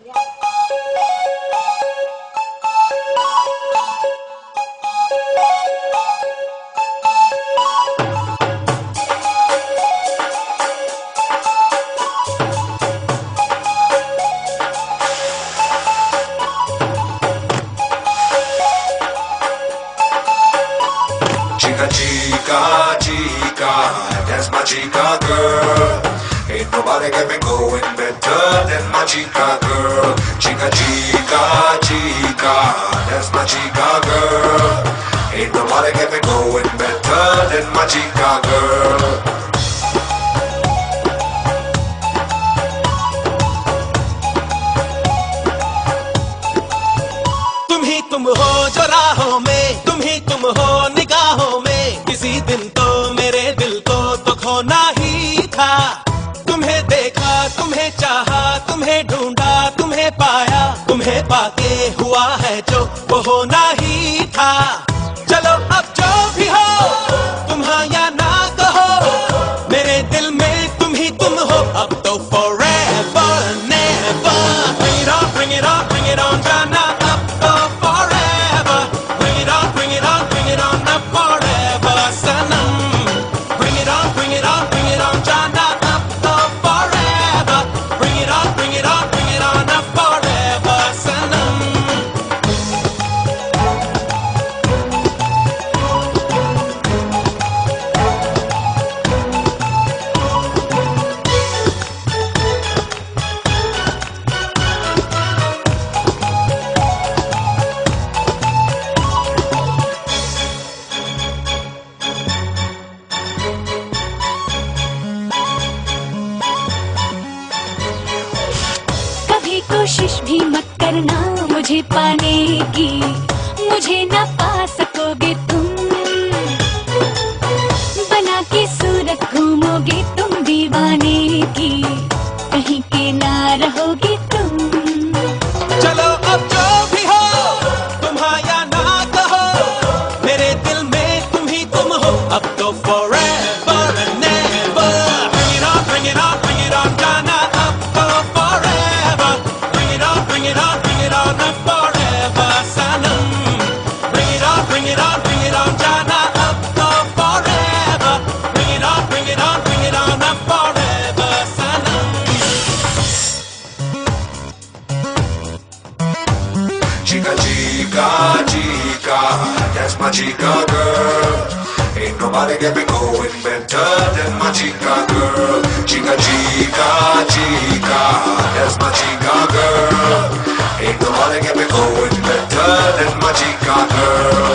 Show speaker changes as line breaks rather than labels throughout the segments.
Chica, chica, chica, that's my chica girl. Ain't nobody get me going better than my chica girl. Chica, chica, chica, that's my chica girl. Ain't nobody get me going better than my chica girl.
तुम ही तुम हो जो राहों में, तुम ही तुम हो निगाहों में। किसी दिन तो मेरे दिल को तो खोना ही था। तुम्हें देखा, तुम्हें चाहा, तुम्हें ढूंढा, तुम्हें पाया। तुम्हें पाके हुआ है जो वो होना ही था। चलो अब जो भी हो, तुम हाँ या ना कहो, मेरे दिल में तुम ही तुम हो। अब तो forever never, bring it on, bring it on, bring it on, जाना अब तो forever, bring it on, bring it on, bring it on, अब forever Sanam, bring it on, bring it on, bring it on, जाना अब तो forever, bring it on, bring it on, bring it on, अब forever सनम।
कभी कोशिश भी मत करना मुझे पाने की, मुझे ना पा सकोगे तुम। बना के सूरत घूमोगे तुम दीवाने की, कहीं के ना रहोगे तुम।
चलो अब जो भी हो, तुम हाँ या ना कहो, मेरे दिल में तुम ही तुम हो। अब तो forever and never, bring it on, bring it on, bring it on, जाना अब तो forever, bring it on, bring it on, bring it on, अब forever Sanam, bring it on, bring it on, bring it on, जाना अब तो forever, bring it on, bring it on, bring it on, अब forever Sanam.
Chica, chica, chica, that's my chica girl. Ain't nobody get me going better than my chica girl. Chica, chica, chica, that's my chica girl. Ain't nobody get me going better than my chica girl.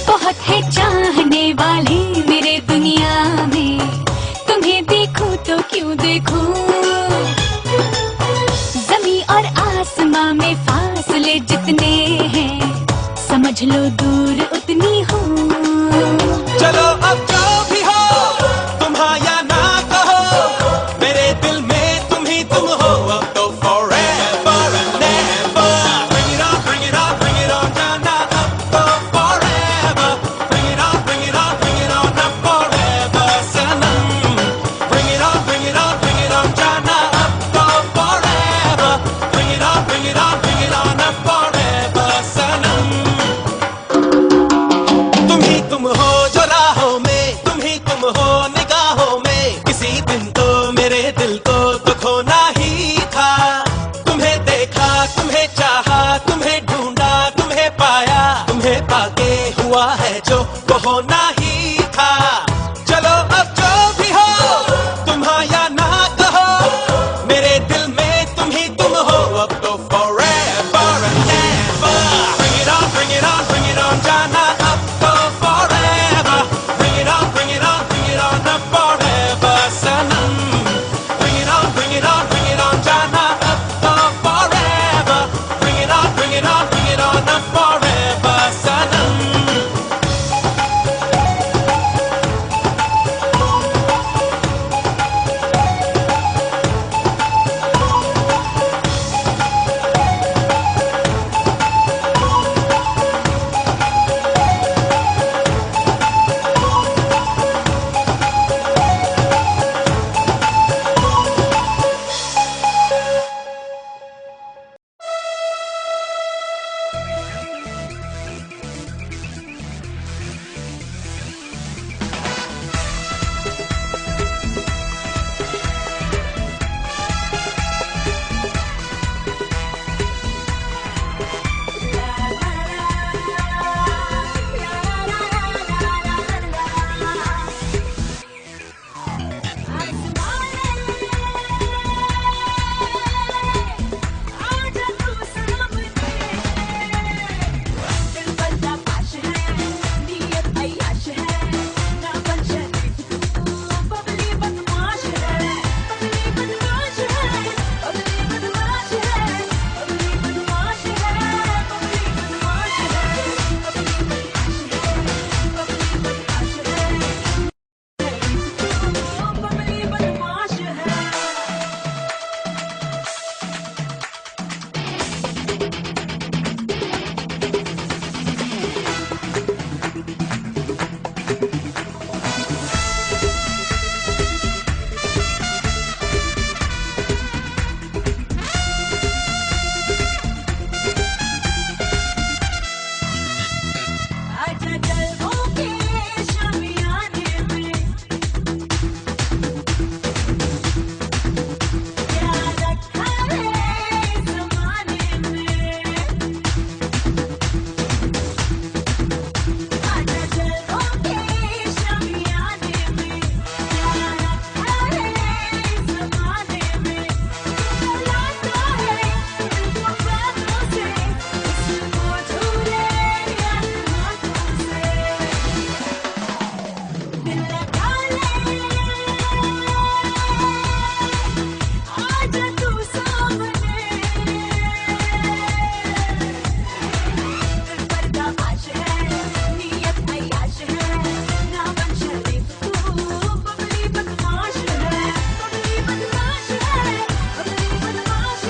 बहुत है चाहने वाले मेरे दुनिया में, तुम्हें देखूं तो क्यों देखूं। ज़मीं और आसमां में फासले जितने हैं, समझ लो दूर उतनी हूँ।
चलो अब जो भी हो, तुम हाँ या ना कहो, मेरे दिल में तुम ही तुम हो। अब तो forever and never, bring it on, bring it on, bring it on, जाना अब तो forever, bring it on, bring it on, bring it on, अब forever Sanam, bring it on, bring it on, bring it on, जाना अब तो forever, bring it on, bring it on, bring it on, अब forever सनम। तुम ही तुम हो जो राहों में, तुम ही तुम हो निगाहों में। किसी दिन तो मेरे दिल को तो खोना ही था। तुम्हें देखा, तुम्हें चाहा, तुम्हें ढूंढा, तुम्हें पाया। तुम्हें पाके हुआ है जो वो होना ही था।